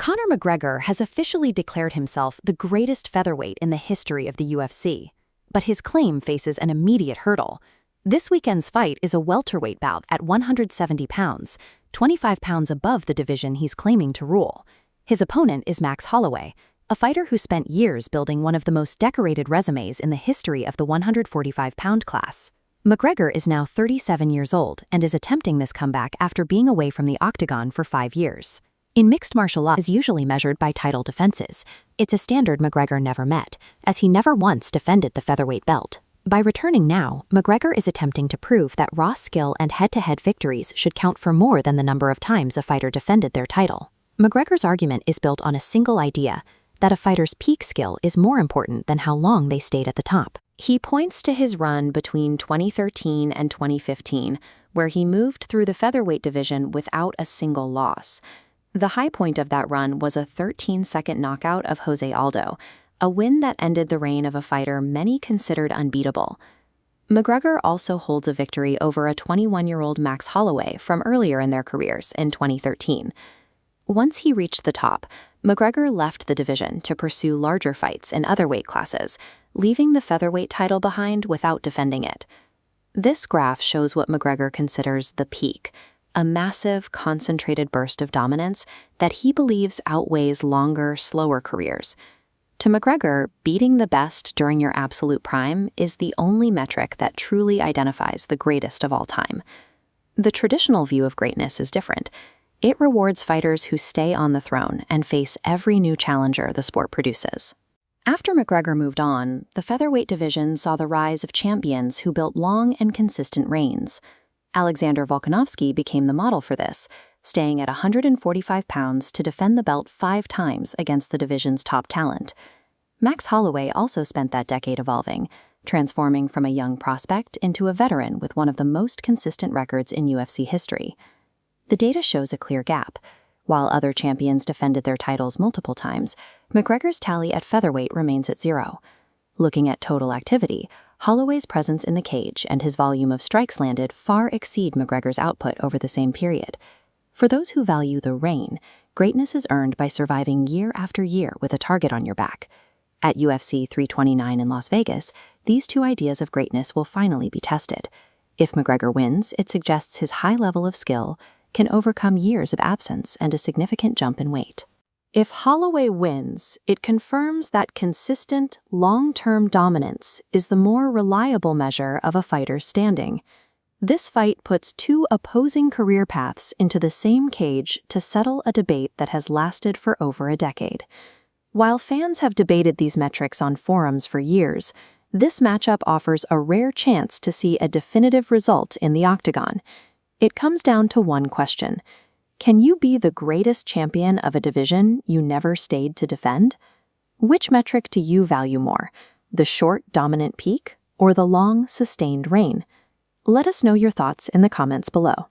Conor McGregor has officially declared himself the greatest featherweight in the history of the UFC. But his claim faces an immediate hurdle. This weekend's fight is a welterweight bout at 170 pounds, 25 pounds above the division he's claiming to rule. His opponent is Max Holloway, a fighter who spent years building one of the most decorated resumes in the history of the 145-pound class. McGregor is now 37 years old and is attempting this comeback after being away from the octagon for 5 years. In mixed martial law is usually measured by title defenses. It's a standard McGregor never met, as he never once defended the featherweight belt. By returning now, McGregor is attempting to prove that raw skill and head-to-head victories should count for more than the number of times a fighter defended their title. McGregor's argument is built on a single idea, that a fighter's peak skill is more important than how long they stayed at the top. He points to his run between 2013 and 2015, where he moved through the featherweight division without a single loss. The high point of that run was a 13-second knockout of Jose Aldo, a win that ended the reign of a fighter many considered unbeatable. McGregor also holds a victory over a 21-year-old Max Holloway from earlier in their careers in 2013. Once he reached the top, McGregor left the division to pursue larger fights in other weight classes, leaving the featherweight title behind without defending it. This graph shows what McGregor considers the peak, a massive, concentrated burst of dominance that he believes outweighs longer, slower careers. To McGregor, beating the best during your absolute prime is the only metric that truly identifies the greatest of all time. The traditional view of greatness is different. It rewards fighters who stay on the throne and face every new challenger the sport produces. After McGregor moved on, the featherweight division saw the rise of champions who built long and consistent reigns. Alexander Volkanovski became the model for this, staying at 145 pounds to defend the belt 5 times against the division's top talent. Max Holloway also spent that decade evolving, transforming from a young prospect into a veteran with one of the most consistent records in UFC history. The data shows a clear gap. While other champions defended their titles multiple times, McGregor's tally at featherweight remains at 0. Looking at total activity, Holloway's presence in the cage and his volume of strikes landed far exceed McGregor's output over the same period. For those who value the reign, greatness is earned by surviving year after year with a target on your back. At UFC 329 in Las Vegas, these two ideas of greatness will finally be tested. If McGregor wins, it suggests his high level of skill can overcome years of absence and a significant jump in weight. If Holloway wins, it confirms that consistent, long-term dominance is the more reliable measure of a fighter's standing. This fight puts 2 opposing career paths into the same cage to settle a debate that has lasted for over a decade. While fans have debated these metrics on forums for years, this matchup offers a rare chance to see a definitive result in the octagon. It comes down to one question. Can you be the greatest champion of a division you never stayed to defend? Which metric do you value more, the short, dominant peak or the long, sustained reign? Let us know your thoughts in the comments below.